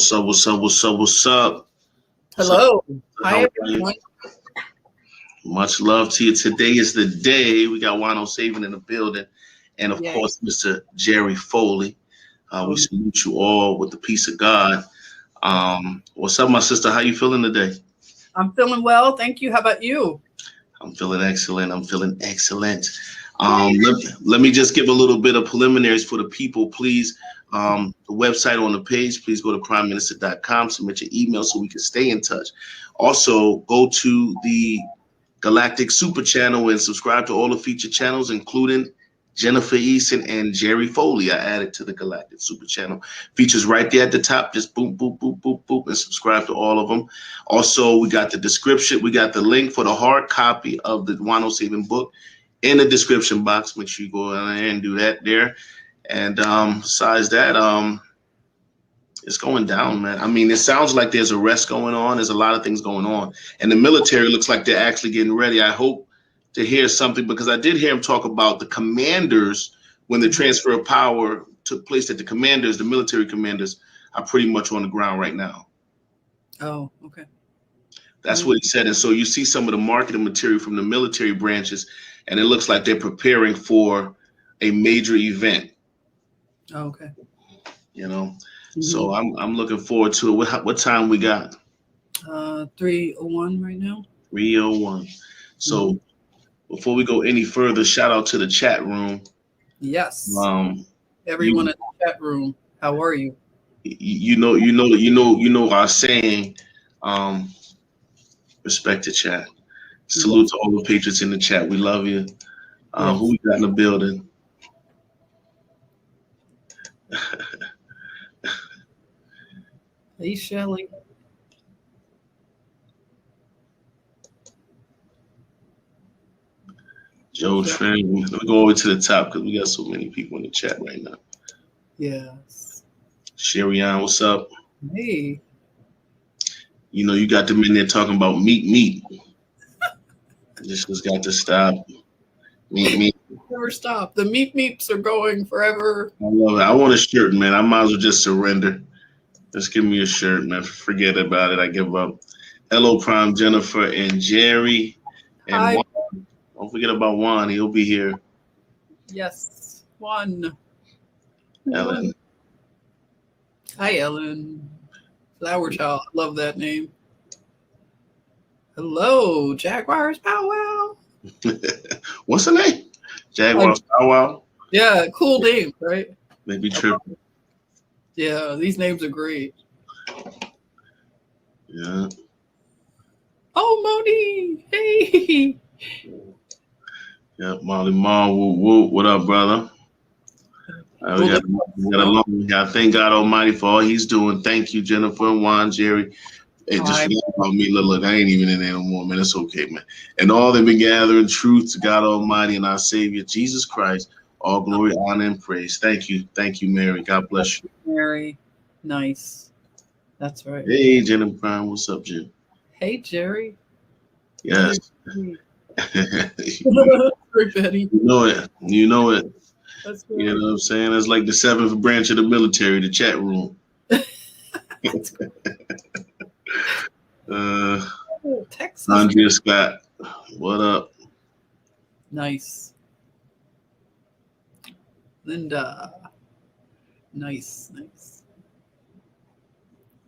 What's up? What's up? What's up? What's up? What's up? Hello. How Hi, are you? everyone. Much love to you. Today is the day. We got Wano Savin in the building, and of Yay. course, Mr. Jerry Foley. We Um, salute you all with the peace of God. What's up, my sister? How you feeling today? I'm feeling well. Thank you. How about you? I'm feeling excellent. I'm feeling excellent. Yay. Let me just give a little bit of preliminaries for the people, please. The website on the page, please go to primeminister.com, submit your email so we can stay in touch. Also, go to the Galactic Super Channel and subscribe to all the featured channels, including Jennifer Easton and Jerry Foley. I added to the Galactic Super Channel. Features right there at the top. Just boop, boop, boop, boop, boop, and subscribe to all of them. Also, we got the description. We got the link for the hard copy of the Wano Savin book in the description box. Make sure you go in there and do that there. And besides that, it's going down, man. I mean, it sounds like there's arrests going on. There's a lot of things going on. And the military looks like they're actually getting ready. I hope to hear something, because I did hear him talk about the commanders when the transfer of power took place, that the commanders, the military commanders, are pretty much on the ground right now. Oh, okay. That's what he said. And so you see some of the marketing material from the military branches, and it looks like they're preparing for a major event. Oh, okay. You know, so I'm looking forward to it. What time we got? 3:01 right now. 3:01. So before we go any further, shout out to the chat room. Yes. Um, Everyone in the chat room. How are you? you know our saying, respect the chat. Salute to all the patriots in the chat. We love you. Yes. Who we got in the building? Hey, Shelly. Joe Trim. Let me go over to the top because we got so many people in the chat right now. Yes. Sherry Ann, what's up? Hey. You know, you got them in there talking about meat. This has got to stop. Meat. Never stop. The meeps are going forever. I love it. I want a shirt, man. I might as well just surrender. Just give me a shirt, man. Forget about it. I give up. Hello, Prime, Jennifer, and Jerry. And Hi. Juan. Don't forget about Juan. He'll be here. Yes. One. Ellen. Hi, Ellen. Flower Child. Love that name. Hello, Jaguars powwow. What's the name? Jaguars powwow? Yeah, cool name, right? Maybe tripping. Yeah, these names are great. Yeah. Oh, Moni. Hey. Yeah, Molly Ma, woo. What up, brother? We got a long. I thank God Almighty for all He's doing. Thank you, Jennifer and Juan, Jerry. Hey, just forget about me. Look, I ain't even in there no more, man. It's okay, man. And all that been gathering truth to God Almighty and our Savior, Jesus Christ. All glory, honor, and praise. Thank you, Mary. God bless you. Mary, nice. That's right. Hey, Jen and Prime. What's up, Jen? Hey, Jerry. Yes. Betty. You know it. That's You know what I'm saying? It's like the 7th branch of the military, the chat room. Texas. Andrea Scott, what up? Nice. Linda. Nice.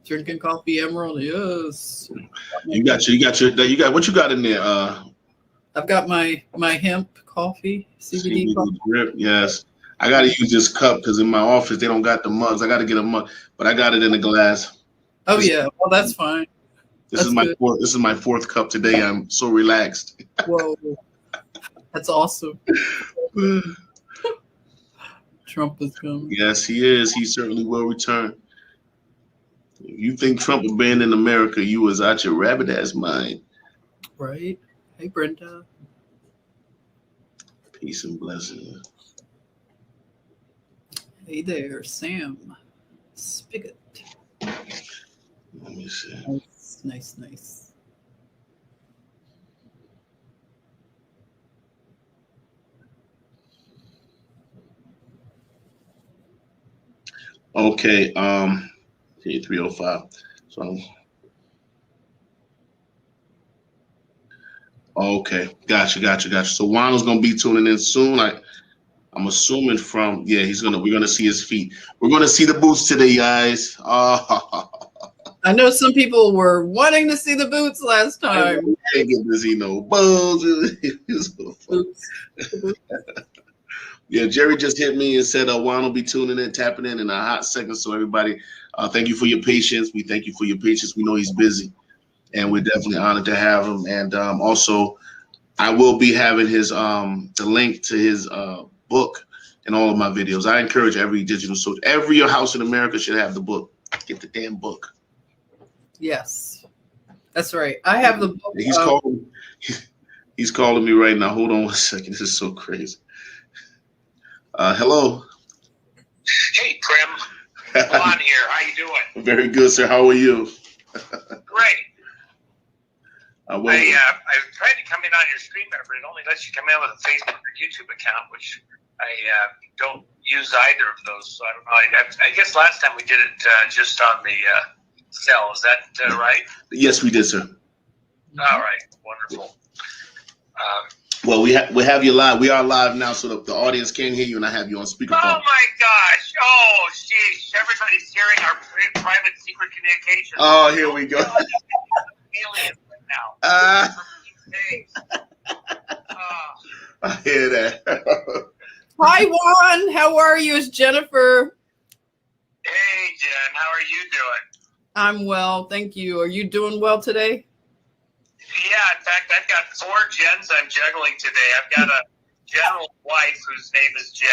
Drinking coffee, Emerald. Yes. You got what you got in there? I've got my hemp coffee, CBD coffee. Drip. Yes. I got to use this cup because in my office they don't got the mugs. I got to get a mug, but I got it in a glass. Oh yeah, well that's fine. This is my fourth cup today. I'm so relaxed. Whoa, that's awesome. Trump is coming. Yes, he is. He certainly will return. If you think Trump abandoned America, you was out your rabbit ass mind. Right. Hey, Brenda. Peace and blessings. Hey there, Sam. Spigot. Let me see. Nice. Okay. Okay, 3:05. So okay, gotcha. So Juan is gonna be tuning in soon. I'm assuming we're gonna see his feet. We're gonna see the boots today, guys. I know some people were wanting to see the boots last I time. can't get to see no boots. Boots. Yeah, Jerry just hit me and said Juan will be tuning in, tapping in a hot second. So everybody, thank you for your patience. We thank you for your patience. We know he's busy, and we're definitely honored to have him. And also, I will be having his the link to his book in all of my videos. I encourage every every house in America should have the book. Get the damn book. Yes, that's right. I have the book. He's calling me right now. Hold on one second. This is so crazy. Hello. Hey, Prim. Lon here. How you doing? Very good, sir. How are you? Great. I tried to come in on your stream, but it only lets you come in with a Facebook or YouTube account, which I don't use either of those. So I don't know. I guess last time we did it just on the cell. Is that right? Yes, we did, sir. All right. Wonderful. Well, we have you live. We are live now, so the audience can hear you, and I have you on speakerphone. Oh my gosh! Oh, sheesh! Everybody's hearing our private secret communication. Oh, here we go. Aliens now. I hear that. Hi, Juan. How are you? It's Jennifer. Hey, Jen. How are you doing? I'm well, thank you. Are you doing well today? Yeah, in fact, I've got 4 Jens I'm juggling today. I've got a general wife whose name is Jen.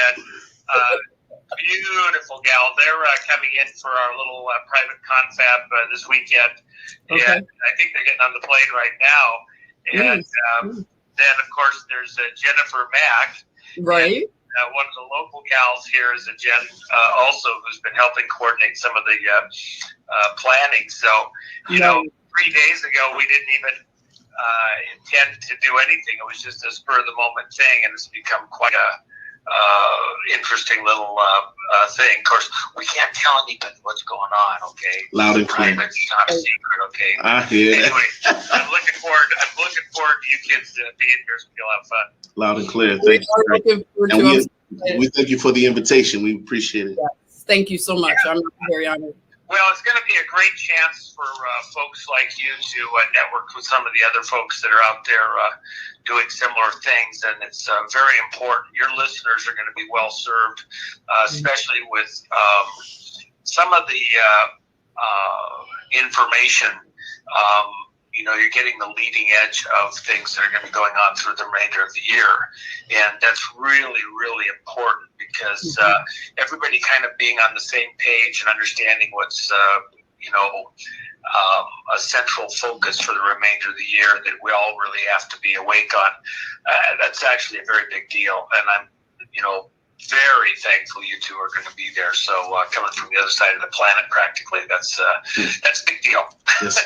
Beautiful gal. They're coming in for our little private confab this weekend. Okay. And I think they're getting on the plane right now. And then, of course, there's Jennifer Mack. Right. And, one of the local gals here is a Jen also who's been helping coordinate some of the planning. So, you know, 3 days ago, we didn't even intend to do anything. It was just a spur of the moment thing, and it's become quite a interesting little thing. Of course, we can't tell anybody what's going on. Okay, Loud and clear. Private, it's not a secret. Okay. I hear that. Anyway, I'm looking forward to you kids being here, so you'll have fun. Loud and clear. Thank you. And we thank you for the invitation. We appreciate it. Yes. Thank you so much. I'm very honored. Well, it's going to be a great chance for folks like you to network with some of the other folks that are out there doing similar things, and it's very important. Your listeners are going to be well served, especially with some of the information. You know, you're getting the leading edge of things that are going to be going on through the remainder of the year, and that's really, really important because everybody kind of being on the same page and understanding what's a central focus for the remainder of the year that we all really have to be awake on. That's actually a very big deal, and I'm, very thankful you two are going to be there. So coming from the other side of the planet, practically, that's a big deal.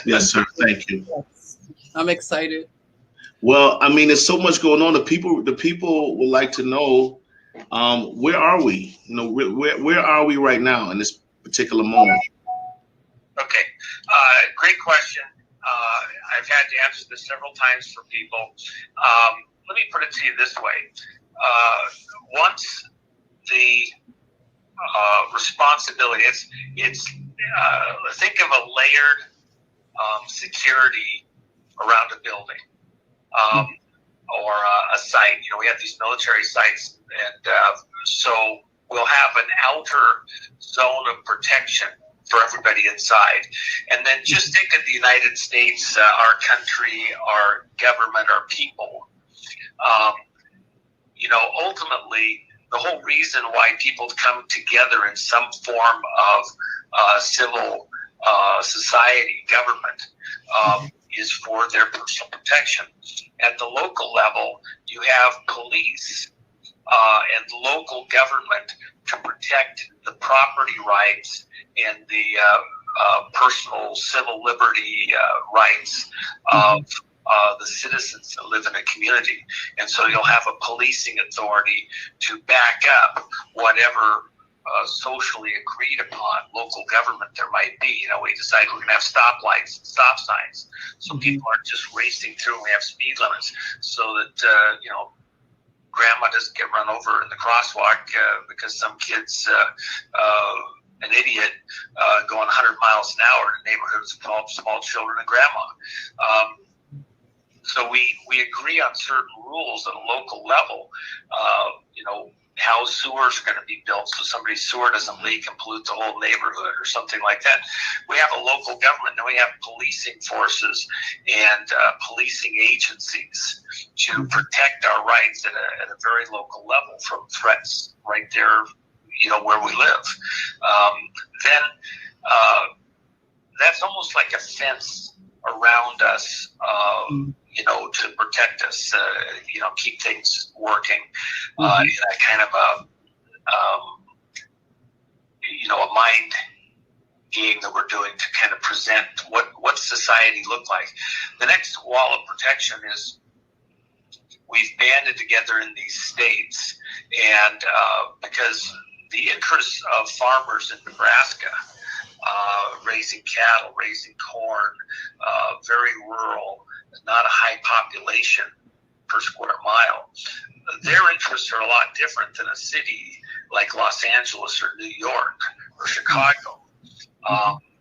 Yes, sir. Thank you. Yes. I'm excited. Well, I mean, there's so much going on. The people would like to know, where are we? Where are we right now in this particular moment? Okay, great question. I've had to answer this several times for people. Let me put it to you this way. Once the responsibility, it's think of a layered security around a building or a site. We have these military sites, and so we'll have an outer zone of protection for everybody inside. And then just think of the United States, our country, our government, our people. Ultimately, the whole reason why people come together in some form of civil society, government, is for their personal protection. At the local level, you have police and local government to protect the property rights and the personal civil liberty rights of the citizens that live in a community. And so you'll have a policing authority to back up whatever socially agreed upon local government there might be. You know, we decide we're going to have stoplights and stop signs, so people aren't just racing through, and we have speed limits so that, you know, grandma doesn't get run over in the crosswalk because some kid's an idiot going 100 miles an hour in neighborhoods full of small children and grandma. So we agree on certain rules at a local level, you know, how sewers are going to be built so somebody's sewer doesn't leak and pollute the whole neighborhood or something like that. We have a local government, and we have policing forces and policing agencies to protect our rights at a very local level from threats right there, you know, where we live. Then that's almost like a fence around us, you know, to protect us, you know, keep things working in a kind of a, you know, a mind game that we're doing to kind of present what society look like. The next wall of protection is we've banded together in these states, and because the interests of farmers in Nebraska, raising cattle, raising corn, very rural, not a high population per square mile. Their interests are a lot different than a city like Los Angeles or New York or Chicago,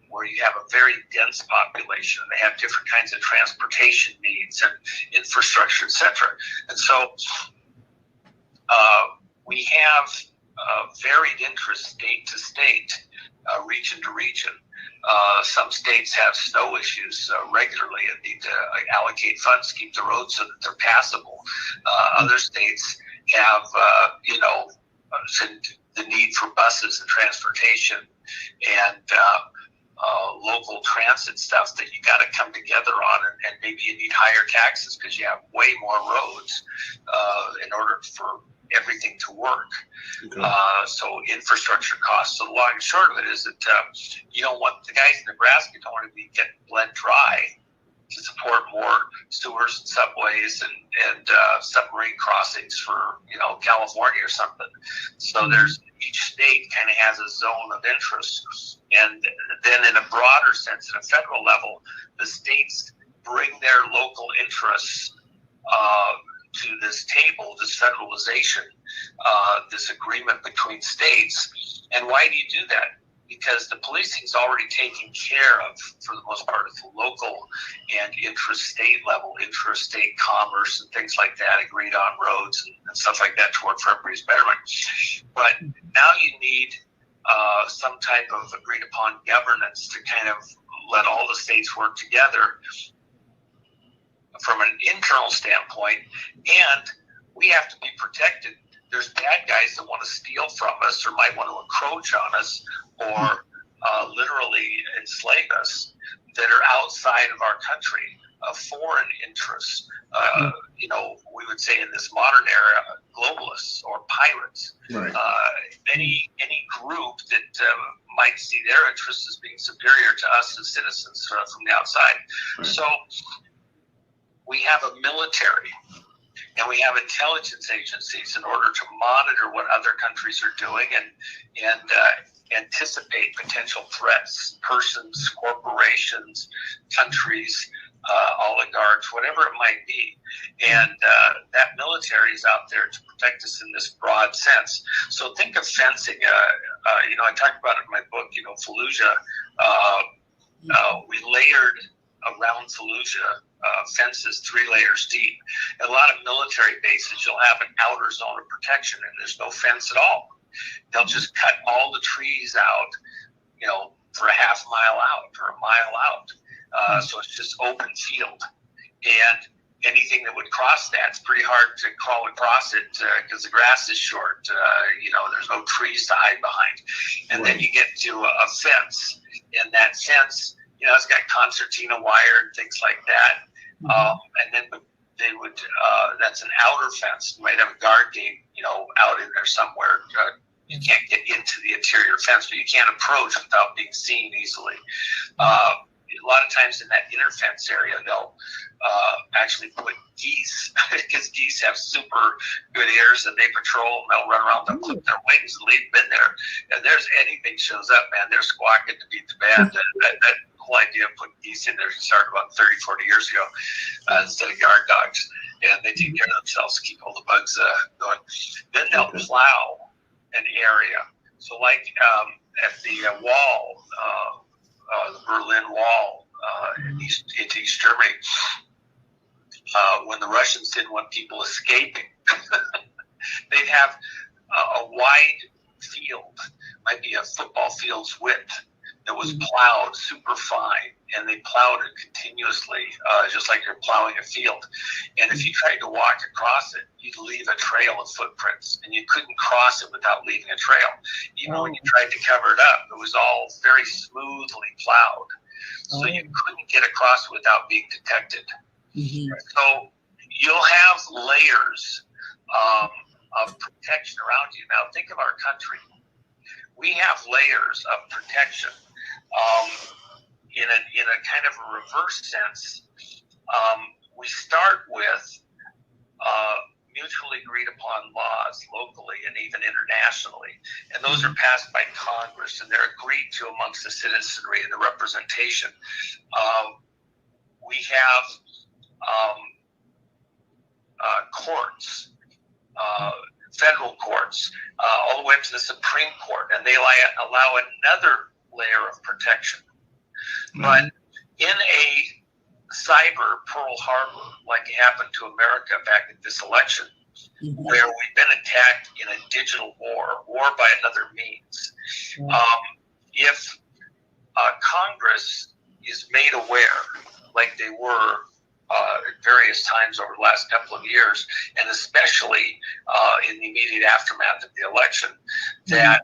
where you have a very dense population. They have different kinds of transportation needs and infrastructure, etc. And so we have varied interests state to state, region to region. Some states have snow issues regularly and need to allocate funds to keep the roads so that they're passable. Other states have, you know, the need for buses and transportation and local transit stuff that you got to come together on, and maybe you need higher taxes because you have way more roads in order for everything to work. So infrastructure costs. So the long and short of it is that you don't want the guys in Nebraska don't want to be getting bled dry to support more sewers and subways and submarine crossings for, you know, California or something. So there's each state kind of has a zone of interest, and then in a broader sense, at a federal level, the states bring their local interests to this table, this federalization, this agreement between states. And why do you do that? Because the policing's already taken care of, for the most part, at the local and intrastate level, intrastate commerce and things like that, agreed on roads and stuff like that to work for everybody's betterment. But now you need some type of agreed upon governance to kind of let all the states work together from an internal standpoint, and we have to be protected. There's bad guys that want to steal from us or might want to encroach on us or literally enslave us that are outside of our country, foreign interests. You know, we would say in this modern era, globalists or pirates. Right. Any group that might see their interests as being superior to us as citizens from the outside. Right. So we have a military and we have intelligence agencies in order to monitor what other countries are doing and anticipate potential threats, persons, corporations, countries, oligarchs, whatever it might be. And that military is out there to protect us in this broad sense. So think of fencing. You know, I talked about it in my book, you know, Fallujah. We layered around Fallujah fences 3 layers deep. In a lot of military bases, you'll have an outer zone of protection and there's no fence at all. They'll just cut all the trees out, you know, for a half mile out or a mile out. So it's just open field. And anything that would cross that, it's pretty hard to crawl across it because the grass is short. You know, there's no trees to hide behind. And then you get to a fence, and that fence, you know, it's got concertina wire and things like that. And then they would, that's an outer fence. You might have a guard gate, you know, out in there somewhere. You can't get into the interior fence, but you can't approach without being seen easily. A lot of times in that inner fence area, they'll actually put geese because geese have super good ears and they patrol and they'll run around and clip their wings and leave them in there. And there's anything shows up, man, they're squawking to beat the band. That whole idea of putting geese in there started about 30, 40 years ago instead of yard dogs. And they take care of themselves to keep all the bugs going. Then they'll plow an area. So like at the wall, the Berlin Wall into East Germany, when the Russians didn't want people escaping, they'd have a wide field, might be a football field's width, that was plowed super fine, and they plowed it continuously, just like you're plowing a field. And if you tried to walk across it, you'd leave a trail of footprints, and you couldn't cross it without leaving a trail. Even when you tried to cover it up, it was all very smoothly plowed, so you couldn't get across without being detected. So you'll have layers of protection around you. Now think of our country. We have layers of protection. In a kind of a reverse sense, we start with mutually agreed upon laws locally and even internationally, and those are passed by Congress and they're agreed to amongst the citizenry and the representation. We have courts, federal courts, all the way up to the Supreme Court, and they allow another layer of protection. But in a cyber Pearl Harbor, like happened to America back at this election, where we've been attacked in a digital war by another means, if Congress is made aware, like they were at various times over the last couple of years, and especially in the immediate aftermath of the election, that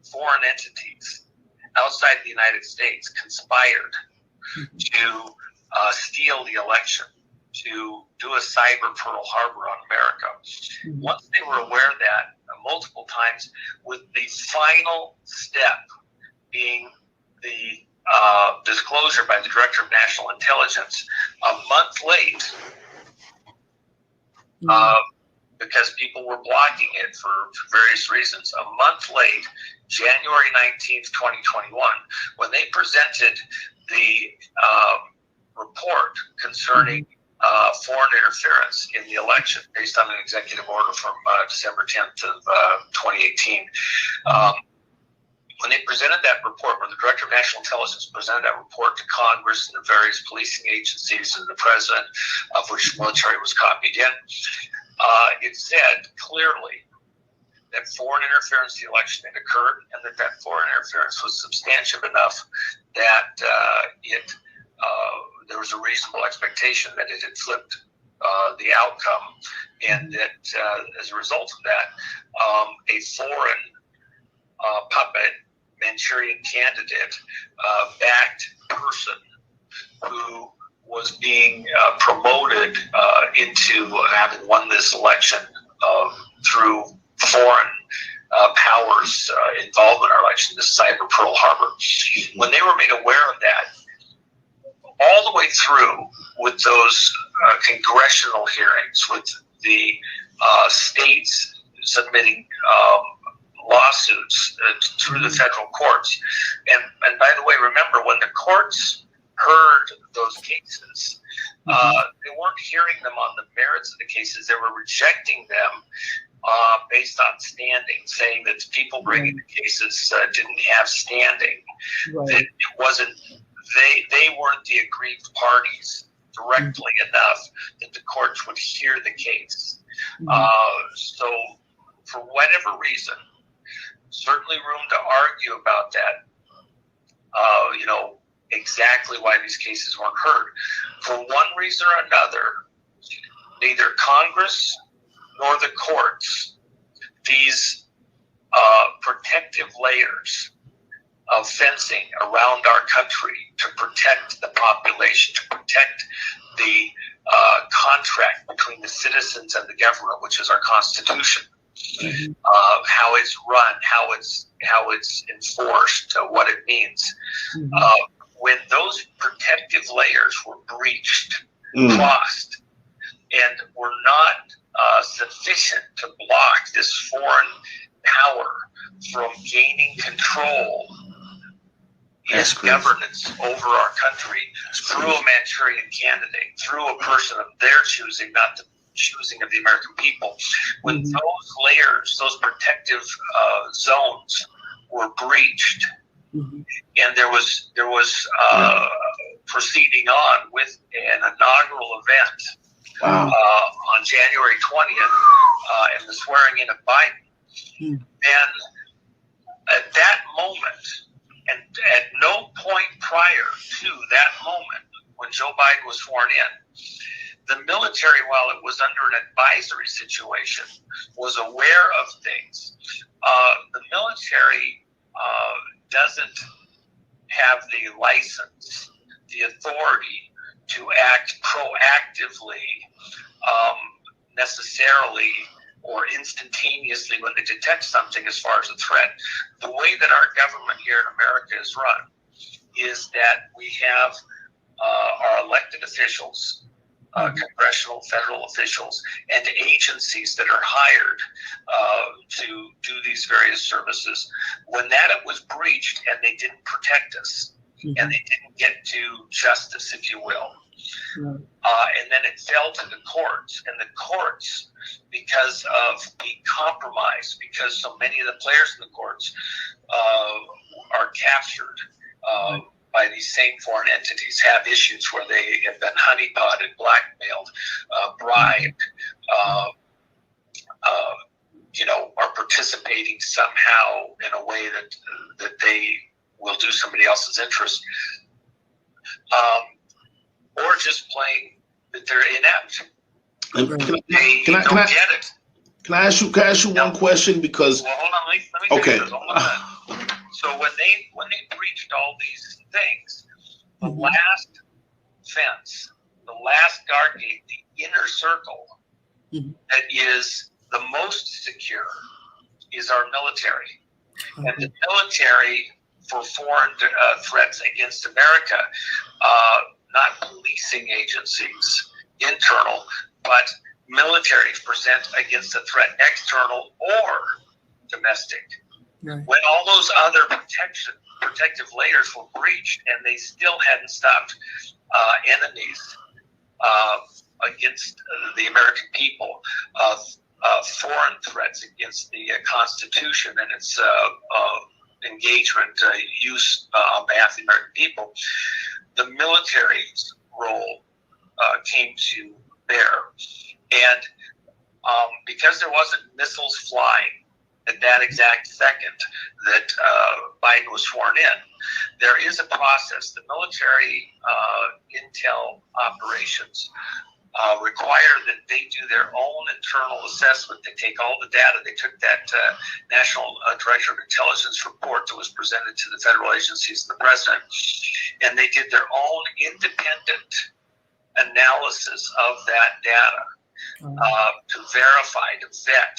foreign entities outside the United States conspired to steal the election, to do a cyber Pearl Harbor on America. Once they were aware of that, multiple times, with the final step being the disclosure by the Director of National Intelligence a month late, because people were blocking it for various reasons. A month late, January 19th, 2021, when they presented the report concerning foreign interference in the election based on an executive order from December 10th of 2018. When they presented that report, when the Director of National Intelligence presented that report to Congress and the various policing agencies and the president, of which the military was copied in, it said clearly that foreign interference in the election had occurred, and that foreign interference was substantive enough that there was a reasonable expectation that it had flipped the outcome, and that as a result of that, a foreign puppet Manchurian candidate backed person who was being promoted into having won this election through foreign powers involved in our election, this cyber Pearl Harbor. When they were made aware of that, all the way through with those congressional hearings, with the states submitting lawsuits through the federal courts. And by the way, remember, when the courts heard those cases, they weren't hearing them on the merits of the cases. They were rejecting them based on standing, saying that the people bringing the cases didn't have standing. That it wasn't, they weren't the aggrieved parties directly enough that the courts would hear the case. So for whatever reason, certainly room to argue about that, exactly why these cases weren't heard. For one reason or another, neither Congress nor the courts, these protective layers of fencing around our country to protect the population, to protect the contract between the citizens and the government, which is our Constitution, how it's run, how it's enforced, what it means. When those protective layers were breached, crossed, and and were not sufficient to block this foreign power from gaining control in governance over our country through a Manchurian candidate, through a person of their choosing, not the choosing of the American people. When those layers, those protective zones were breached, and there was proceeding on with an inaugural event on January 20th and the swearing in of Biden, then at that moment, and at no point prior to that moment when Joe Biden was sworn in, the military, while it was under an advisory situation, was aware of things. The military doesn't have the license, the authority to act proactively, necessarily, or instantaneously when they detect something as far as a threat. The way that our government here in America is run is that we have our elected officials, congressional, federal officials, and agencies that are hired to do these various services. When that was breached and they didn't protect us, and they didn't get to justice, if you will, and then it fell to the courts, and the courts, because of the compromise, because so many of the players in the courts are captured by these same foreign entities, have issues where they have been honeypotted, blackmailed, bribed, are participating somehow in a way that they will do somebody else's interest, or just plain that they're inept. They don't get it. Can I ask you one question? Because hold on, let me okay. So when they breached all these things, the last fence, the last guard gate, the inner circle that is the most secure is our military. And the military, for foreign threats against America, not policing agencies, internal, but military present against a threat external or domestic. Right. When all those other protective layers were breached and they still hadn't stopped enemies against the American people, foreign threats against the Constitution and its engagement, use on behalf of the American people, the military's role came to bear. And because there wasn't missiles flying at that exact second that Biden was sworn in, there is a process. The military intel operations require that they do their own internal assessment. They take all the data. They took that National Director of Intelligence report that was presented to the federal agencies and the president, and they did their own independent analysis of that data to verify, to vet,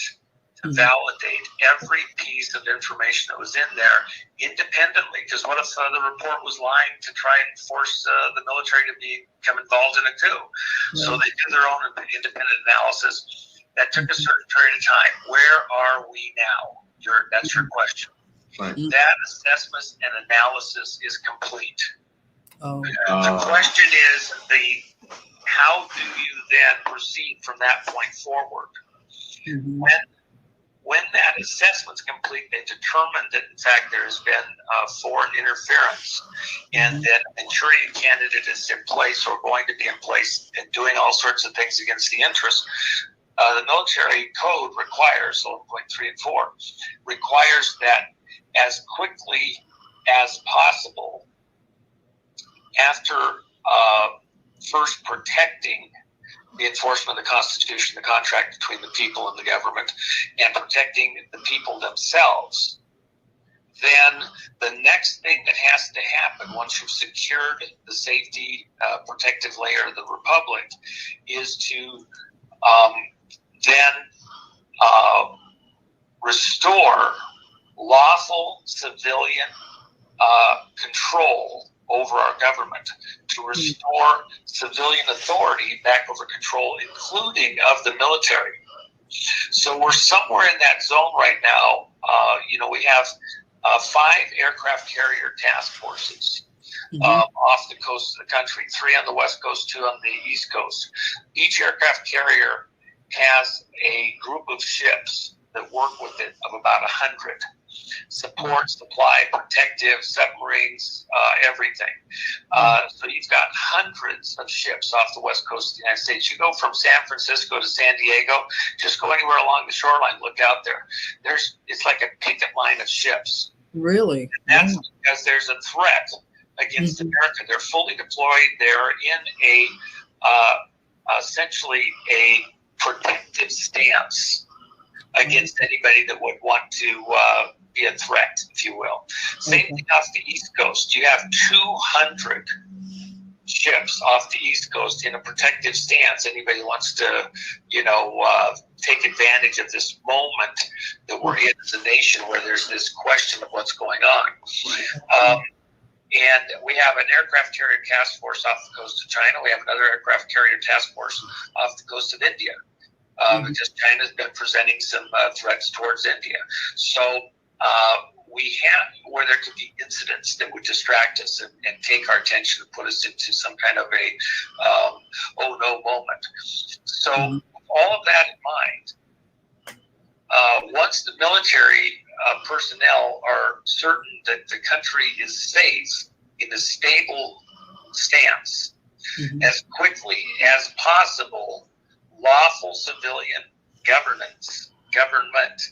to validate every piece of information that was in there independently. Because what if the report was lying to try and force the military to become involved in a coup? So they did their own independent analysis. That took a certain period of time. Where are we now? That's your question. Right. That assessment and analysis is complete. The question is how do you then proceed from that point forward? When that assessment's complete, they determined that in fact there has been foreign interference, and that a Manchurian candidate is in place or going to be in place and doing all sorts of things against the interests. The military code requires, 11.3 and 4, requires that as quickly as possible, after first protecting the enforcement of the Constitution, the contract between the people and the government, and protecting the people themselves, then the next thing that has to happen once you've secured the safety protective layer of the republic is to then restore lawful civilian control over our government, to restore civilian authority back over control, including of the military. So we're somewhere in that zone right now. We have 5 aircraft carrier task forces off the coast of the country, 3 on the West Coast, 2 on the East Coast. Each aircraft carrier has a group of ships that work with it of about 100. Support, supply, protective, submarines, everything. So you've got hundreds of ships off the west coast of the United States. You go from San Francisco to San Diego, just go anywhere along the shoreline, look out there. It's like a picket line of ships. Really? And that's because there's a threat against America. They're fully deployed. They're in essentially a protective stance against anybody that would want to be a threat, if you will. Same thing off the East Coast. You have 200 ships off the East Coast in a protective stance. Anybody wants to, take advantage of this moment that we're in as a nation where there's this question of what's going on. And we have an aircraft carrier task force off the coast of China. We have another aircraft carrier task force off the coast of India. Because China's been presenting some threats towards India. So we have where there could be incidents that would distract us and take our attention and put us into some kind of a oh no moment. So all of that in mind, once the military personnel are certain that the country is safe in a stable stance, as quickly as possible, lawful civilian government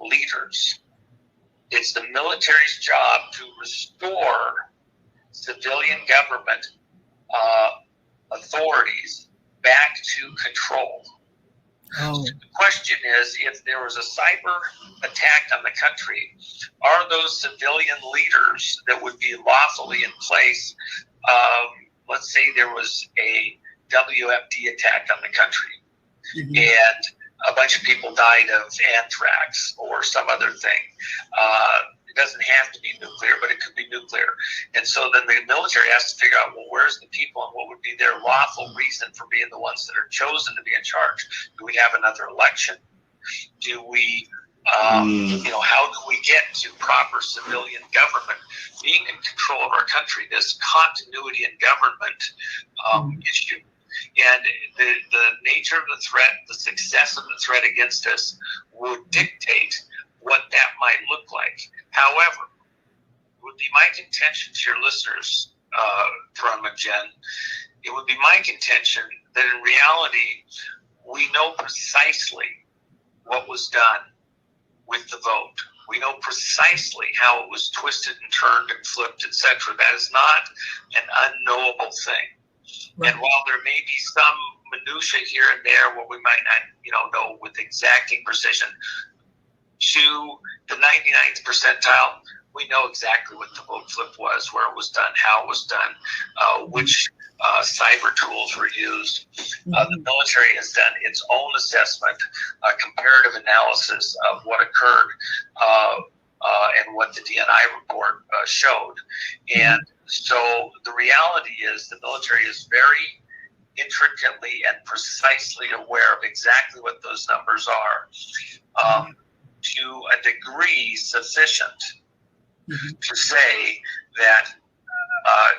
leaders. It's the military's job to restore civilian government authorities back to control. So the question is, if there was a cyber attack on the country, are those civilian leaders that would be lawfully in place? Let's say there was a WMD attack on the country. And a bunch of people died of anthrax or some other thing. It doesn't have to be nuclear, but it could be nuclear. And so then the military has to figure out, well, where's the people and what would be their lawful reason for being the ones that are chosen to be in charge? Do we have another election? Do we, how do we get to proper civilian government? Being in control of our country, this continuity in government issue. And the nature of the threat, the success of the threat against us would dictate what that might look like. However, it would be my contention to your listeners, Drum and Jen, it would be my contention that in reality, we know precisely what was done with the vote. We know precisely how it was twisted and turned and flipped, etc. That is not an unknowable thing. Right. And while there may be some minutia here and there where we might not, know with exacting precision, to the 99th percentile, we know exactly what the vote flip was, where it was done, how it was done, which cyber tools were used. The military has done its own assessment, comparative analysis of what occurred and what the DNI report showed. And so the reality is the military is very intricately and precisely aware of exactly what those numbers are, to a degree sufficient to say that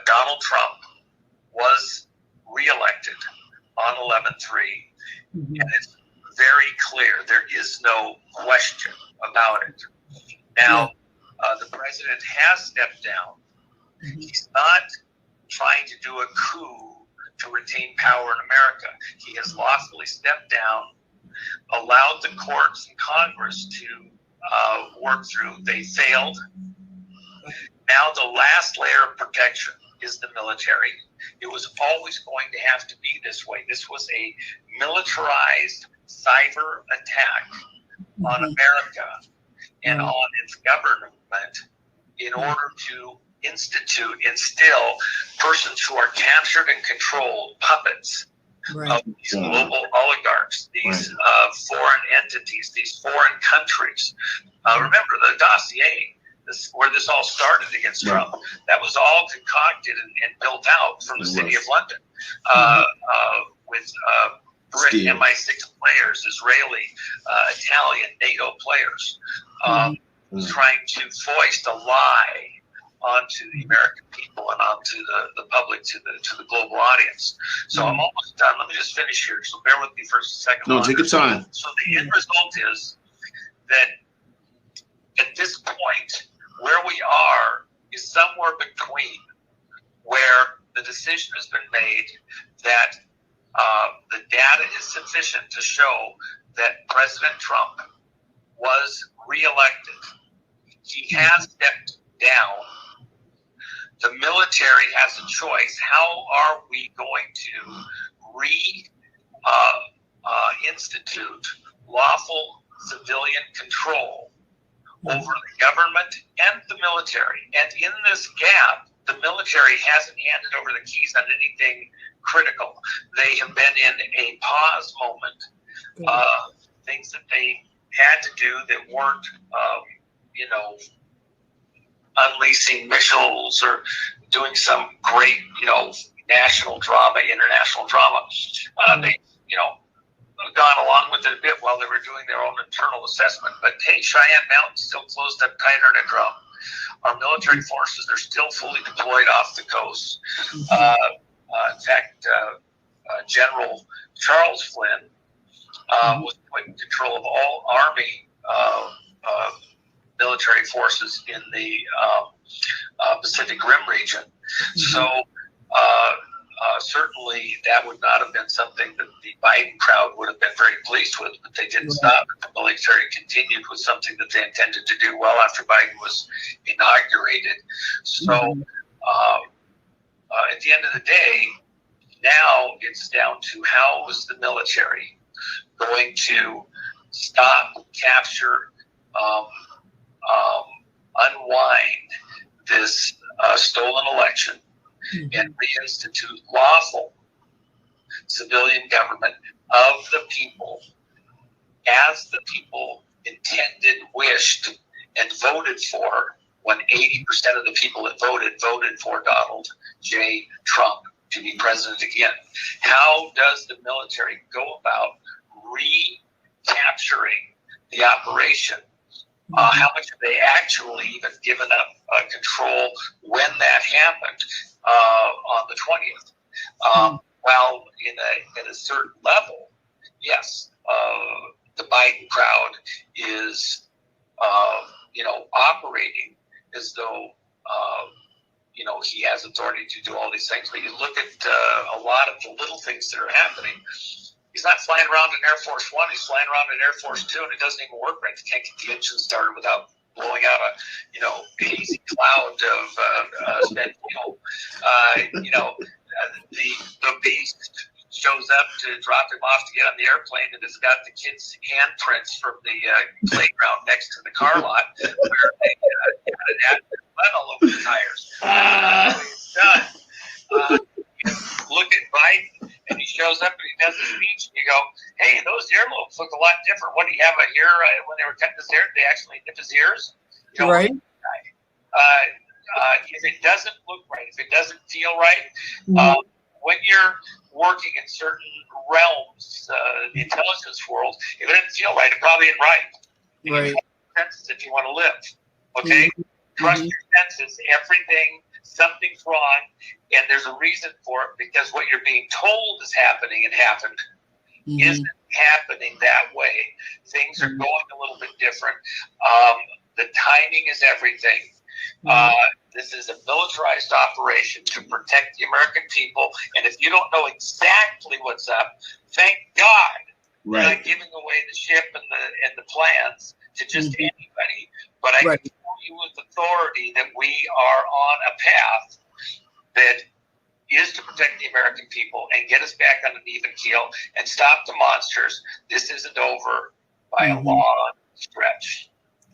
Donald Trump was reelected on 11/3, and it's very clear, there is no question about it. Now, the president has stepped down. He's not trying to do a coup to retain power in America. He has lawfully stepped down, allowed the courts and Congress to work through. They failed. Now the last layer of protection is the military. It was always going to have to be this way. This was a militarized cyber attack on America and on its government in order to instill persons who are captured and controlled, puppets of these global oligarchs, these foreign entities, these foreign countries. Remember, the dossier where this all started against Trump. That was all concocted and built out from the city of London with Brit MI6 players, Israeli, Italian, NATO players, trying to foist a lie onto the American people and onto the public, to the global audience. So I'm almost done. Let me just finish here. So bear with me for a second. No, take your time. So the end result is that at this point, where we are is somewhere between where the decision has been made that the data is sufficient to show that President Trump was reelected. He has stepped down. The military has a choice. How are we going to institute lawful civilian control over the government and the military? And in this gap, the military hasn't handed over the keys on anything critical. They have been in a pause moment. Things that they had to do that weren't, unleashing missiles or doing some great, national drama, international drama. They, gone along with it a bit while they were doing their own internal assessment. But hey, Cheyenne Mountain still closed up tighter than a drum. Our military forces are still fully deployed off the coast. In fact, General Charles Flynn was put in control of all Army military forces in the Pacific Rim region. So certainly that would not have been something that the Biden crowd would have been very pleased with, but they didn't stop. The military continued with something that they intended to do well after Biden was inaugurated. So at the end of the day, now it's down to how is the military going to stop, capture, unwind this stolen election and reinstitute lawful civilian government of the people as the people intended, wished, and voted for when 80% of the people that voted for Donald J. Trump to be president again. How does the military go about recapturing the operation? How much have they actually even given up control when that happened on the 20th? Well, in a certain level, yes, the Biden crowd is, operating as though, he has authority to do all these things. But you look at a lot of the little things that are happening. He's not flying around in Air Force One. He's flying around in Air Force Two, and it doesn't even work right. They can't get the engine started without blowing out a, hazy cloud of spent fuel. The beast shows up to drop him off to get on the airplane, and it's got the kids' handprints from the playground next to the car lot where they had blood all over the tires. It's done. Look at Biden, and he shows up and he does a speech, and you go, hey, those earlobes look a lot different. What do you have a ear? When they were cutting his hair, they actually nipped his ears. Right. If it doesn't look right, if it doesn't feel right, when you're working in certain realms, the intelligence world, if it doesn't feel right, it probably ain't right. Right. Senses if you want to live. Okay? Trust your senses. Something's wrong, and there's a reason for it, because what you're being told is happening and happened isn't happening that way. Things are going a little bit different. The timing is everything. This is a militarized operation to protect the American people, and if you don't know exactly what's up, thank God you're not giving away the ship and the plans to just anybody. But I can tell you with authority that we are on a path that is to protect the American people and get us back on an even keel and stop the monsters. This isn't over by a long stretch.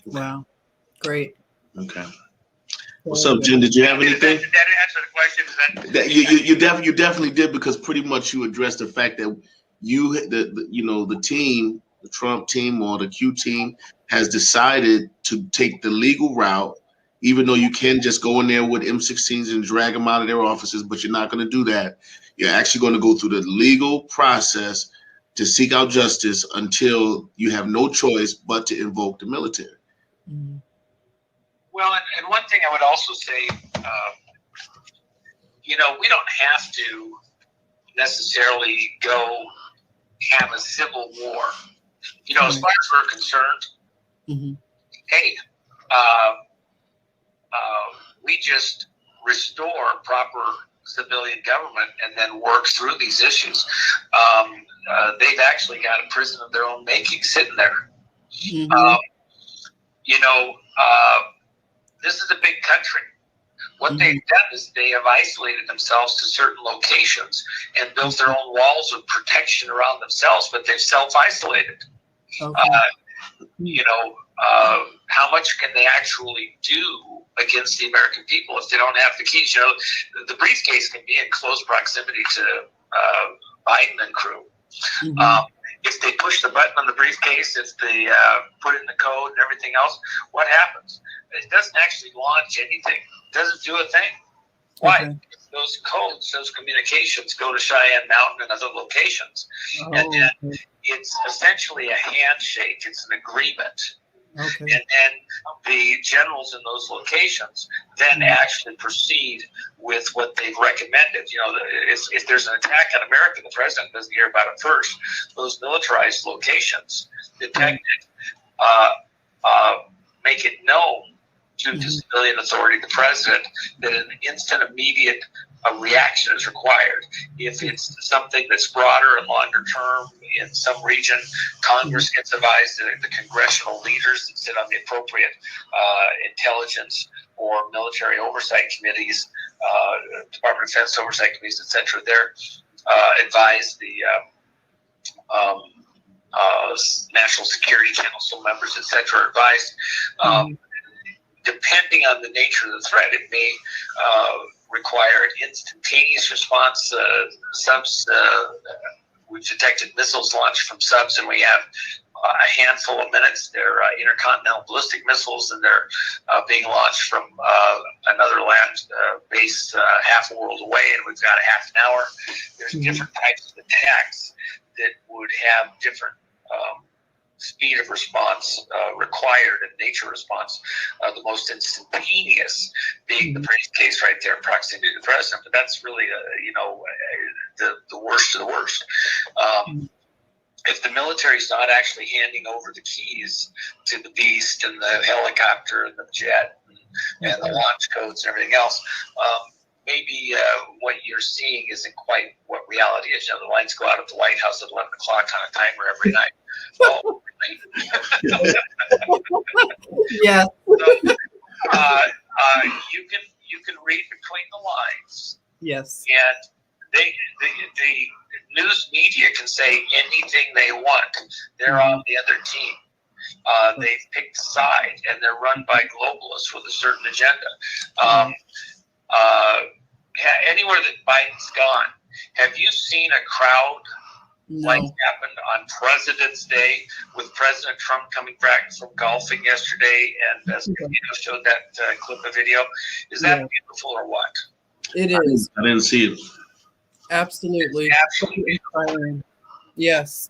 Wow. Great. Okay. What's up, Jen? Did you have anything? Did that answer the question? You definitely did, because pretty much you addressed the fact that the team, the Trump team or the Q team, has decided to take the legal route even though you can just go in there with M16s and drag them out of their offices, but you're not going to do that. You're actually going to go through the legal process to seek out justice until you have no choice but to invoke the military. Mm-hmm. Well, and one thing I would also say, we don't have to necessarily go have a civil war. As far as we're concerned, mm-hmm. hey, we just restore proper civilian government and then work through these issues. They've actually got a prison of their own making sitting there. Mm-hmm. This is a big country. What mm-hmm. they've done is they have isolated themselves to certain locations and built their own walls of protection around themselves, but they've self-isolated. Okay. How much can they actually do against the American people if they don't have the keys? The briefcase can be in close proximity to Biden and crew. Mm-hmm. If they push the button on the briefcase, if they put in the code and everything else, what happens? It doesn't actually launch anything. It doesn't do a thing. Why? Okay. Those codes, those communications go to Cheyenne Mountain and other locations. And then it's essentially a handshake. It's an agreement. Okay. And then the generals in those locations then actually proceed with what they've recommended. If there's an attack on America, the president doesn't hear about it first. Those militarized locations detect it, make it known to the civilian authority, the president, that an instant, immediate reaction is required. If it's something that's broader and longer term in some region, Congress gets advised, the congressional leaders that sit on the appropriate intelligence or military oversight committees, Department of Defense oversight committees, etc. They're advised, the National Security Council members, etc. are advised. Depending on the nature of the threat, it may require an instantaneous response. Subs, we've detected missiles launched from subs, and we have a handful of minutes. They're intercontinental ballistic missiles, and they're being launched from another land base half a world away, and we've got a half an hour. There's different types of attacks that would have different speed of response required and nature response. The most instantaneous being the briefcase right there in proximity to the president, but that's really the worst of the worst. If the military is not actually handing over the keys to the beast and the helicopter and the jet and the launch codes and everything else, maybe what you're seeing isn't quite what reality is. The lights go out at the White House at 11 o'clock on a timer every night. Yeah. You can read between the lines. Yes. And the news media can say anything they want. They're on the other team. They've picked a side, and they're run by globalists with a certain agenda. Anywhere that Biden's gone, have you seen a crowd like happened on President's Day with President Trump coming back from golfing yesterday, and as showed that clip of video? Is that beautiful or what? It is. I didn't see it. Absolutely. Absolutely inspiring. Yes.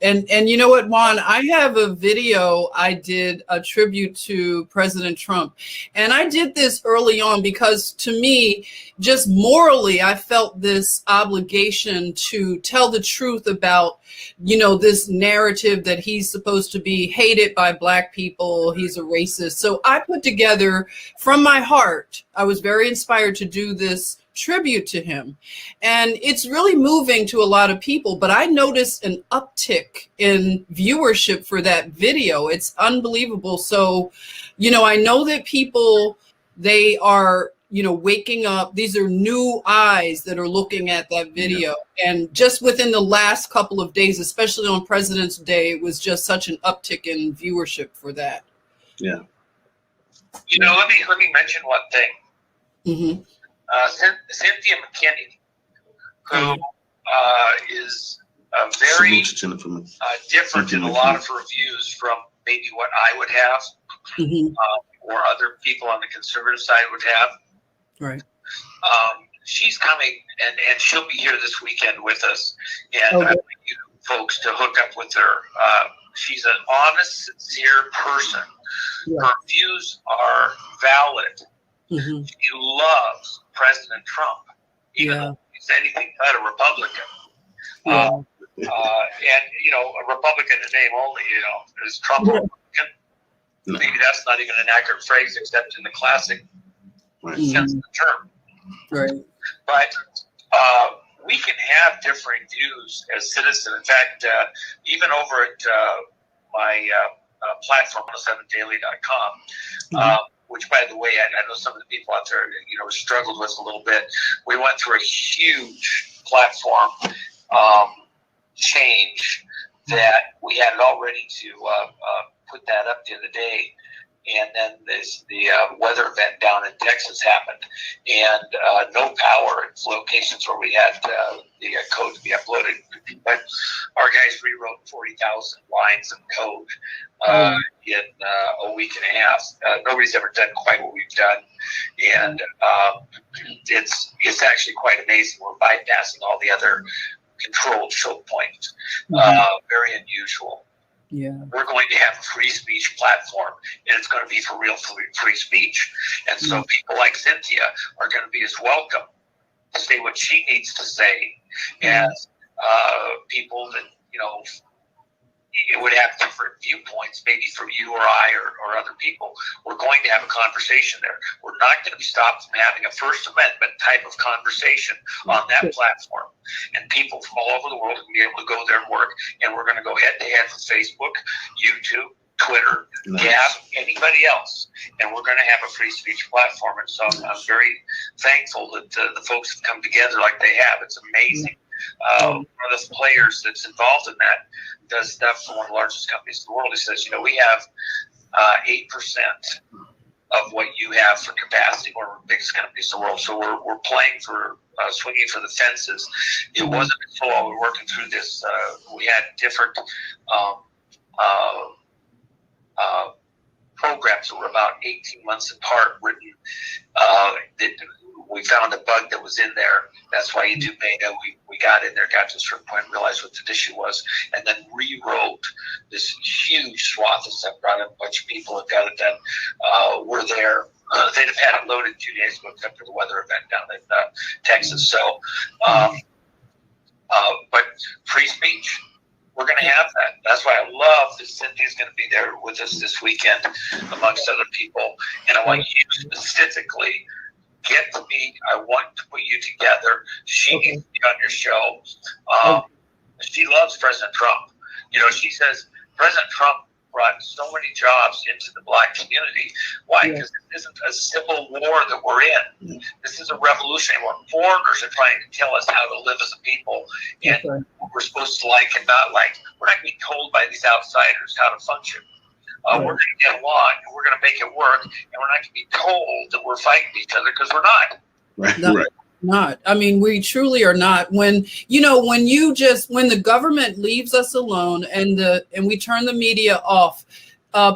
And you know what, Juan, I have a video I did a tribute to President Trump. And I did this early on because to me, just morally, I felt this obligation to tell the truth about, this narrative that he's supposed to be hated by Black people. He's a racist. So I put together from my heart, I was very inspired to do this tribute to him. And it's really moving to a lot of people, but I noticed an uptick in viewership for that video. It's unbelievable. So, I know that people, they are, waking up. These are new eyes that are looking at that video. Yeah. And just within the last couple of days, especially on President's Day, it was just such an uptick in viewership for that. Yeah. Let me mention one thing. Mm-hmm. Cynthia McKinney, who is very different in a lot of reviews from maybe what I would have, or other people on the conservative side would have. Right. She's coming, and she'll be here this weekend with us. And I want you folks to hook up with her. She's an honest, sincere person. Yeah. Her views are valid. She loves President Trump, even though he's anything but a Republican. And, a Republican in name only, is Trump a Republican? Maybe that's not even an accurate phrase, except in the classic sense of the term. Right. But we can have differing views as citizens. In fact, even over at my platform, 7daily.com, which, by the way, I know some of the people out there, struggled with a little bit. We went through a huge platform change that we had it all ready to put that up the other day. And then the weather event down in Texas happened, and no power at locations where we had the code to be uploaded. But our guys rewrote 40,000 lines of code in a week and a half. Nobody's ever done quite what we've done, and it's actually quite amazing. We're bypassing all the other controlled choke points. Very unusual. Yeah. We're going to have a free speech platform, and it's going to be for real free speech. And so people like Cynthia are going to be as welcome to say what she needs to say as people that, it would have different viewpoints, maybe from you or I or other people. We're going to have a conversation there. We're not going to be stopped from having a First Amendment type of conversation on that platform. And people from all over the world can be able to go there and work. And we're going to go head-to-head with Facebook, YouTube, Twitter, Gab, anybody else. And we're going to have a free speech platform. And so I'm very thankful that the folks have come together like they have. It's amazing. One of the players that's involved in that does stuff for one of the largest companies in the world. He says, we have 8% of what you have for capacity, one of the biggest companies in the world. So we're playing for swinging for the fences. It wasn't until while we were working through this, we had different programs that were about 18 months apart written. We found a bug that was in there. That's why YouTube beta, we got in there, got to a certain point, realized what the issue was, and then rewrote this huge swath of stuff, brought in a bunch of people and got it done. We're there. They'd have had it loaded 2 days ago, except for the weather event down in Texas. So, but free speech, we're going to have that. That's why I love that Cynthia's going to be there with us this weekend, amongst other people. And I want you specifically get to me. I want to put you together. She needs to be on your show. She loves President Trump. She says President Trump brought so many jobs into the black community. Why? Because this isn't a civil war that we're in. This is a revolution where foreigners are trying to tell us how to live as a people and what we're supposed to like and not like. We're not being told by these outsiders how to function. We're going to get along, and we're going to make it work, and we're not going to be told that we're fighting each other, because we're not. Right. Not. I mean, we truly are not. When the government leaves us alone and we turn the media off,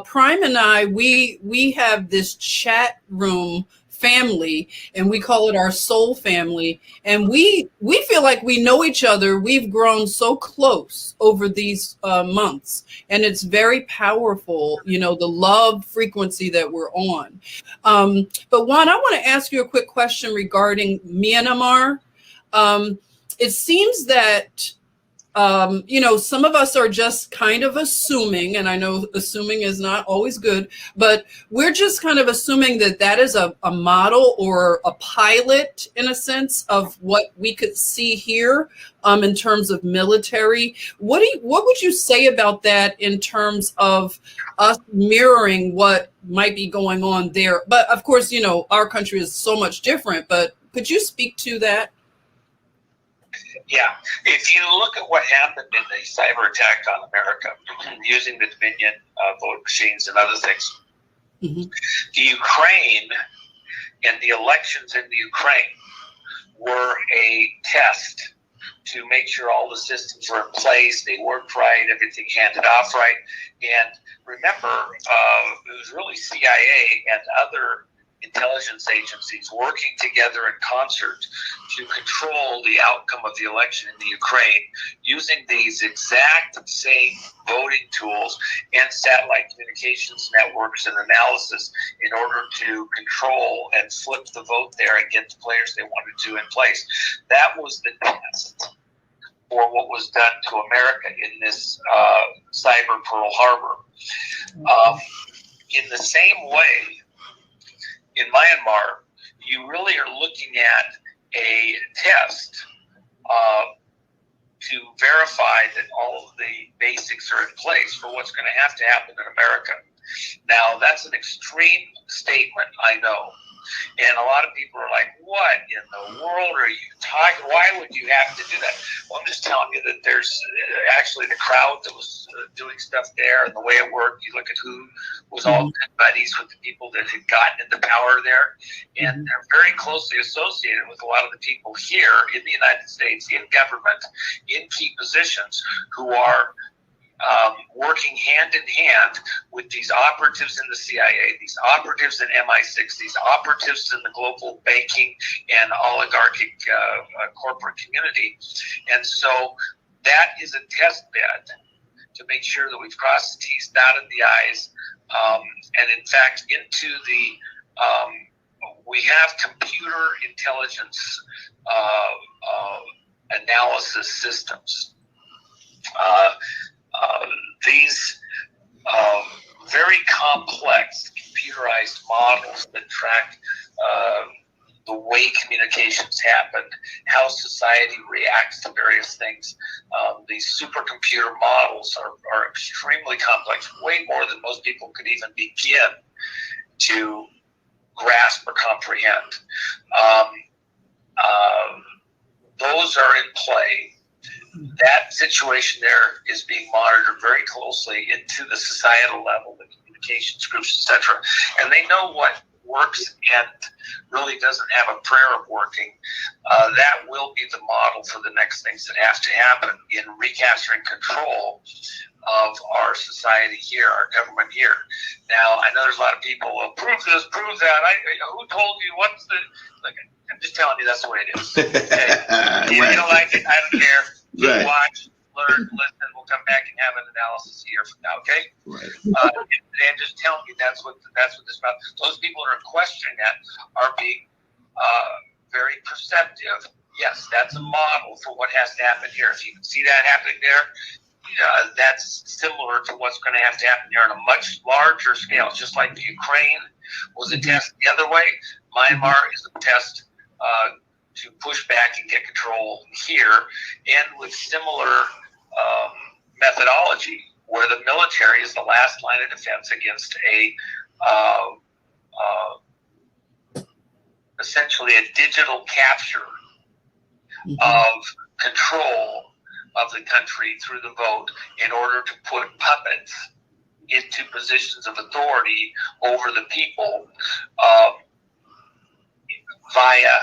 Prime and I, we have this chat room family, and we call it our soul family. And we feel like we know each other. We've grown so close over these months, and it's very powerful, the love frequency that we're on. But Juan, I want to ask you a quick question regarding Myanmar. It seems that some of us are just kind of assuming, and I know assuming is not always good, but we're just kind of assuming that is a model or a pilot, in a sense, of what we could see here in terms of military. What would you say about that in terms of us mirroring what might be going on there? But of course, our country is so much different, but could you speak to that? Yeah, if you look at what happened in the cyber attack on America, using the Dominion vote machines and other things, the Ukraine and the elections in the Ukraine were a test to make sure all the systems were in place, they worked right, everything handed off right. And remember, it was really CIA and other intelligence agencies working together in concert to control the outcome of the election in the Ukraine, using these exact same voting tools and satellite communications networks and analysis in order to control and flip the vote there and get the players they wanted to in place. That was the test for what was done to America in this cyber Pearl Harbor. In the same way, in Myanmar, you really are looking at a test to verify that all of the basics are in place for what's going to happen in America. Now, that's an extreme statement, I know. And a lot of people are like, what in the world are you talking? Why would you have to do that? Well, I'm just telling you that there's actually the crowd that was doing stuff there and the way it worked. You look at who was all good buddies with the people that had gotten into power there. And they're very closely associated with a lot of the people here in the United States, in government, in key positions, who are working hand in hand with these operatives in the CIA, these operatives in MI6, these operatives in the global banking and oligarchic corporate community. And so that is a test bed to make sure that we've crossed the T's, dotted the I's, and in fact, into the we have computer intelligence analysis systems. These very complex computerized models that track the way communications happen, how society reacts to various things. These supercomputer models are extremely complex, way more than most people could even begin to grasp or comprehend. Those are in play. That situation there is being monitored very closely into the societal level, the communications groups, etc. And they know what works and really doesn't have a prayer of working. That will be the model for the next things that have to happen in recapturing control of our society here, our government here. Now, I know there's a lot of people, well, prove this, prove that. Who told you? What's the... Like, I'm just telling you that's the way it is. Okay? If you don't like it, I don't care. Right. Watch, learn, listen. We'll come back and have an analysis a year from now. Okay. Right. And just telling you that's what this is about. Those people that are questioning that are being very perceptive. Yes, that's a model for what has to happen here. If you can see that happening there, that's similar to what's going to have to happen here on a much larger scale. Just like the Ukraine was a test the other way, Myanmar is a test to push back and get control here, and with similar methodology, where the military is the last line of defense against essentially a digital capture of control of the country through the vote in order to put puppets into positions of authority over the people via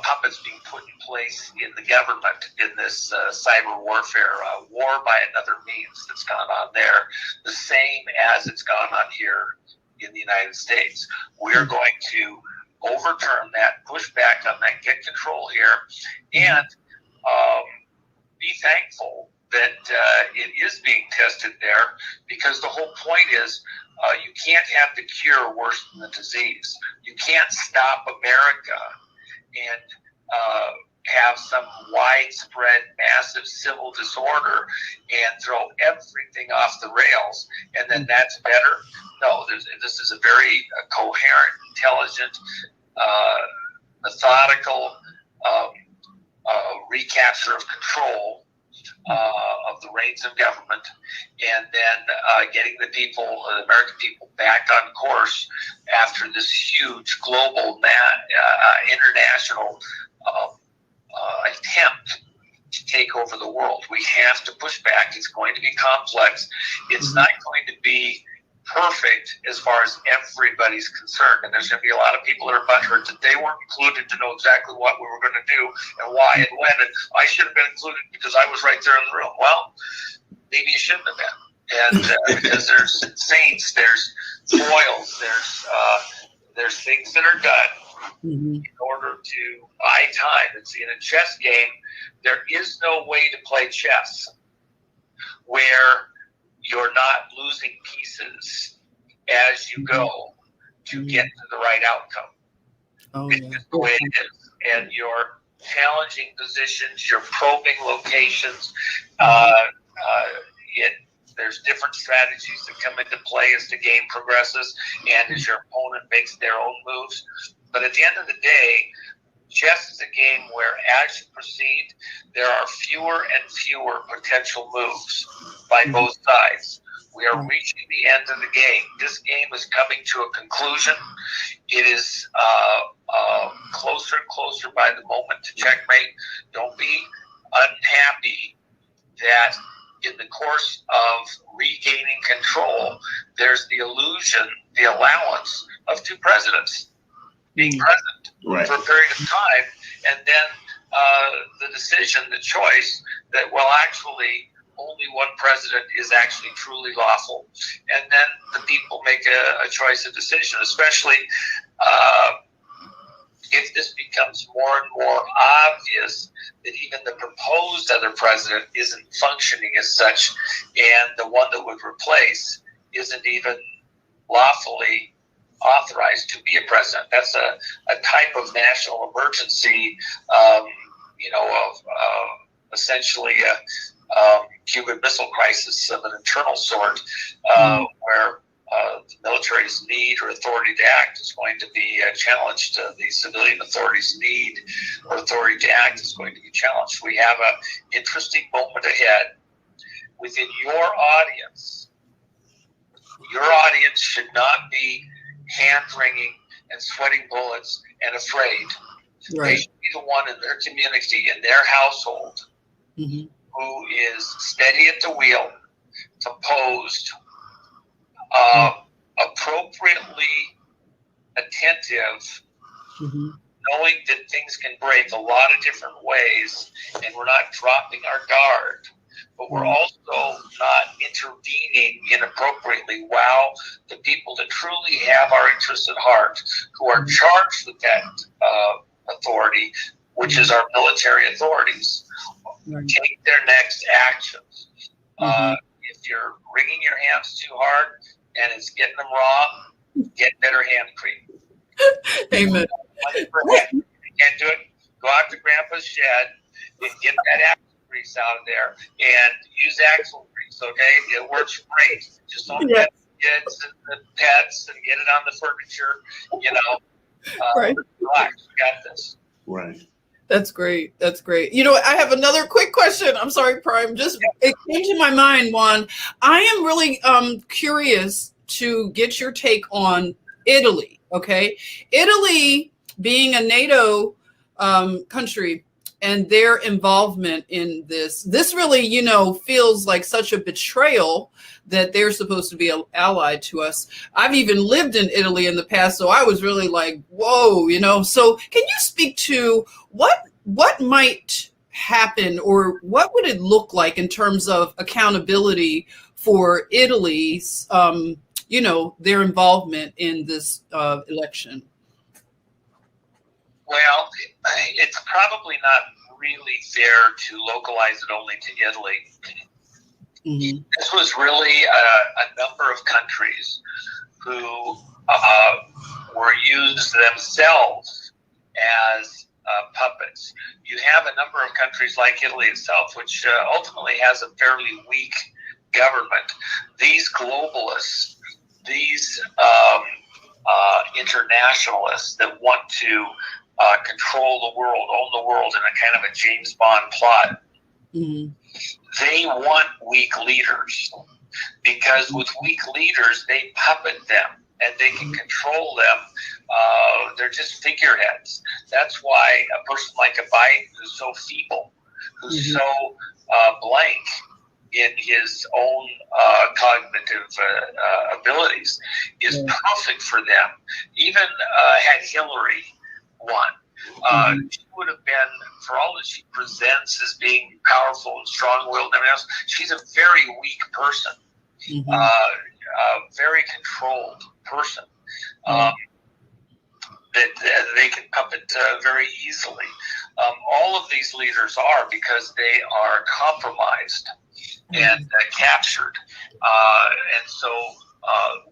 puppets being put in place in the government in this cyber warfare, war by another means that's gone on there, the same as it's gone on here in the United States. We're going to overturn that, push back on that, get control here, and be thankful that it is being tested there, because the whole point is you can't have the cure worse than the disease. You can't stop America and have some widespread, massive civil disorder and throw everything off the rails, and then that's better. No, this is a very coherent, intelligent, methodical recapture of control of the reins of government, and then getting the people, the American people, back on course after this huge global, international attempt to take over the world. We have to push back. It's going to be complex. It's not going to be perfect as far as everybody's concerned. And there's going to be a lot of people that are butthurt that they weren't included to know exactly what we were going to do and why and when. And I should have been included because I was right there in the room. Well, maybe you shouldn't have been. And because there's saints, there's foils, there's things that are done in order to buy time. It's in a chess game. There is no way to play chess where you're not losing pieces as you go to get to the right outcome. It's just the way it is. And you're challenging positions, you're probing locations. There's different strategies that come into play as the game progresses and as your opponent makes their own moves. But at the end of the day, chess is a game where as you proceed, there are fewer and fewer potential moves by both sides. We are reaching the end of the game. This game is coming to a conclusion. It is closer and closer by the moment to checkmate. Don't be unhappy that in the course of regaining control, there's the illusion, the allowance of two presidents being present for a period of time, and then the decision, the choice that, well, actually, only one president is actually truly lawful. And then the people make a choice, a decision, especially if this becomes more and more obvious that even the proposed other president isn't functioning as such, and the one that would replace isn't even lawfully authorized to be a president. That's a type of national emergency, essentially a Cuban Missile Crisis of an internal sort, where the military's need or authority to act is going to be challenged. The civilian authority's need or authority to act is going to be challenged. We have an interesting moment ahead within your audience. Your audience should not be hand-wringing and sweating bullets and afraid. They should be the one in their community, in their household, who is steady at the wheel, composed, appropriately attentive, knowing that things can break a lot of different ways, and we're not dropping our guard, but we're also not intervening inappropriately while the people that truly have our interests at heart, who are charged with that authority, which is our military authorities, take their next actions. If you're wringing your hands too hard and it's getting them wrong, get better hand cream. Amen. If you can't do it, go out to Grandpa's shed and get that axle grease out of there and use axle grease, okay? It works great. Just don't get the kids and the pets and get it on the furniture, relax, we got this. Right. That's great. That's great. I have another quick question. I'm sorry, Prime. It came to my mind, Juan. I am really curious to get your take on Italy. Okay. Italy being a NATO country and their involvement in this really, feels like such a betrayal that they're supposed to be an ally to us. I've even lived in Italy in the past, so I was really like, whoa, So can you speak to what might happen, or what would it look like in terms of accountability for Italy's, their involvement in this election? Well, it's probably not really fair to localize it only to Italy. This was really a number of countries who were used themselves as puppets. You have a number of countries like Italy itself, which ultimately has a fairly weak government. These globalists, these internationalists that want to control the world, own the world in a kind of a James Bond plot, they want weak leaders, because with weak leaders, they puppet them and they can control them. They're just figureheads. That's why a person like a Biden, who's so feeble, who's so blank, in his own cognitive abilities is perfect for them. Even had Hillary won, she would have been, for all that she presents as being powerful and strong-willed and everything else, she's a very weak person, a very controlled person. That they can puppet very easily. All of these leaders are, because they are compromised and captured. And so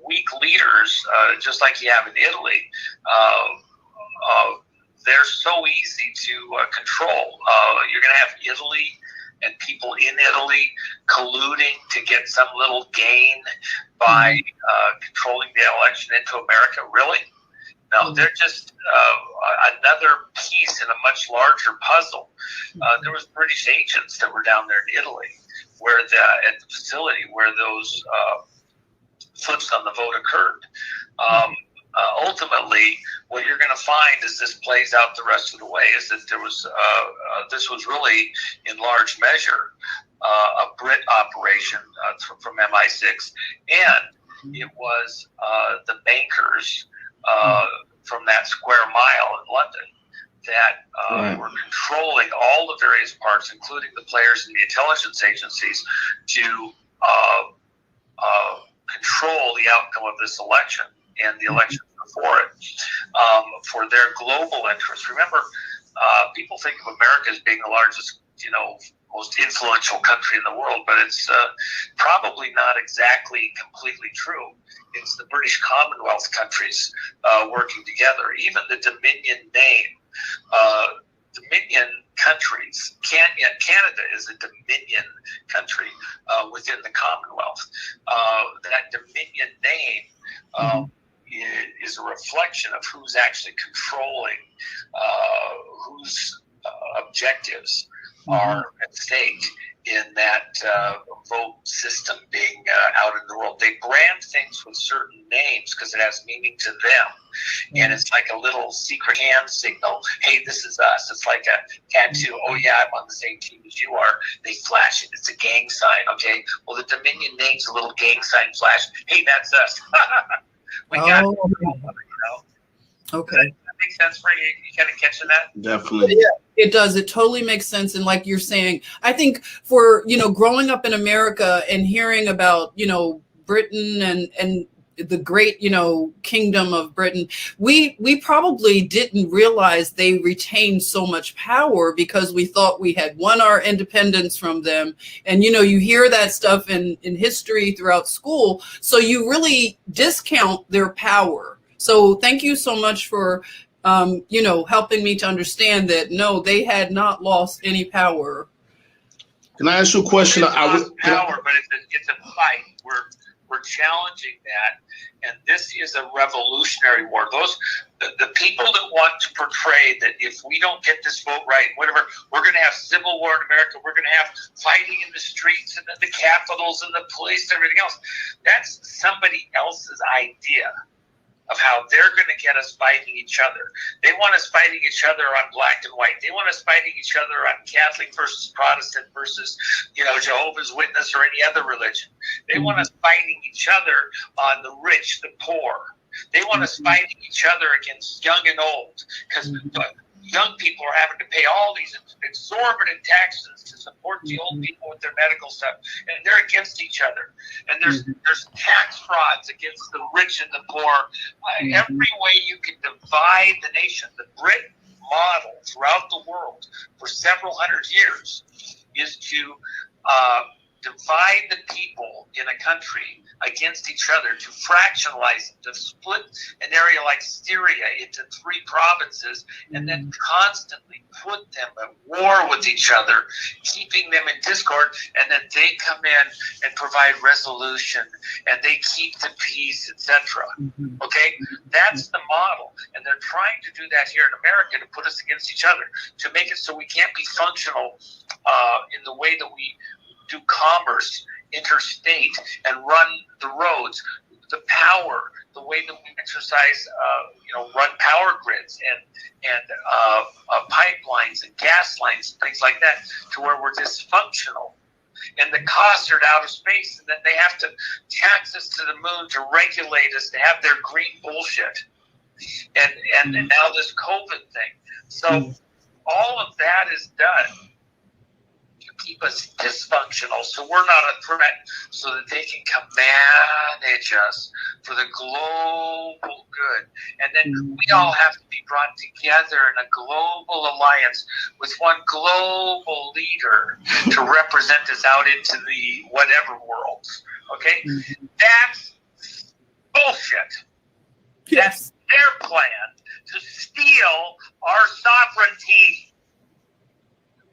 weak leaders, just like you have in Italy, they're so easy to control. You're going to have Italy and people in Italy colluding to get some little gain by controlling the election into America. Really? No, they're just another piece in a much larger puzzle. There was British agents that were down there in Italy, where at the facility where those flips on the vote occurred. Ultimately, what you're going to find as this plays out the rest of the way is that there was this was really, in large measure, a Brit operation from MI6, and it was the bankers from that square mile in London that were controlling all the various parts, including the players in the intelligence agencies, to control the outcome of this election and the election before it, for their global interests. Remember, people think of America as being the largest, most influential country in the world, but it's probably not exactly completely true. It's the British Commonwealth countries working together. Even the Dominion name, Dominion countries, Canada is a Dominion country within the Commonwealth. That Dominion name is a reflection of who's actually controlling, whose objectives are at stake in that vote system being out in the world. They brand things with certain names because it has meaning to them. And it's like a little secret hand signal. Hey, this is us. It's like a tattoo. Oh, yeah, I'm on the same team as you are. They flash it. It's a gang sign, okay? Well, the Dominion name's a little gang sign flash. Hey, that's us. We got it. Okay. That makes sense for you? You kind of catching that? Definitely. Yeah, it does. It totally makes sense. And like you're saying, I think for, growing up in America and hearing about, Britain and the great, kingdom of Britain, we probably didn't realize they retained so much power because we thought we had won our independence from them. And, you hear that stuff in history throughout school. So you really discount their power. So thank you so much for, helping me to understand that, no, they had not lost any power. Can I ask you a question? It's power, but it's a fight. We're challenging that, and this is a revolutionary war. The people that want to portray that if we don't get this vote right, whatever, we're going to have civil war in America, we're going to have fighting in the streets and the capitals and the police and everything else. That's somebody else's idea of how they're going to get us fighting each other. They want us fighting each other on black and white. They want us fighting each other on Catholic versus Protestant versus, Jehovah's Witness or any other religion. They want us fighting each other on the rich, the poor. They want us fighting each other against young and old, because young people are having to pay all these exorbitant taxes to support the old people with their medical stuff, and they're against each other. And there's tax frauds against the rich and the poor. Every way you can divide the nation. The Brit model throughout the world for several hundred years is to divide the people in a country against each other, to fractionalize them, to split an area like Syria into 3 provinces, and then constantly put them at war with each other, keeping them in discord, and then they come in and provide resolution, and they keep the peace, etc. Okay? That's the model. And they're trying to do that here in America to put us against each other, to make it so we can't be functional in the way that we do commerce interstate and run the roads, the power, the way that we exercise, run power grids and pipelines and gas lines and things like that, to where we're dysfunctional and the costs are out of space, and then they have to tax us to the moon to regulate us to have their green bullshit. And now this COVID thing. So all of that is done to keep us dysfunctional, so we're not a threat, so that they can come manage us for the global good. And then we all have to be brought together in a global alliance with one global leader to represent us out into the whatever worlds. Okay? That's bullshit. Yes. That's their plan to steal our sovereignty.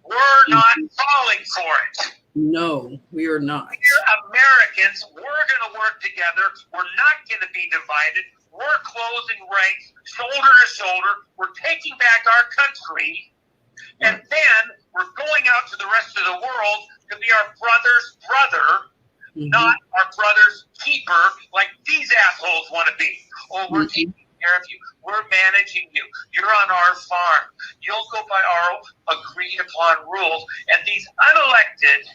We're not falling for it. No, we are not. We're Americans. We're going to work together. We're not going to be divided. We're closing ranks, shoulder to shoulder. We're taking back our country. And then we're going out to the rest of the world to be our brother's brother, not our brother's keeper, like these assholes want to be. Oh, we're taking care of you. We're managing you. You're on our farm. You'll go by our agreed upon rules. And these unelected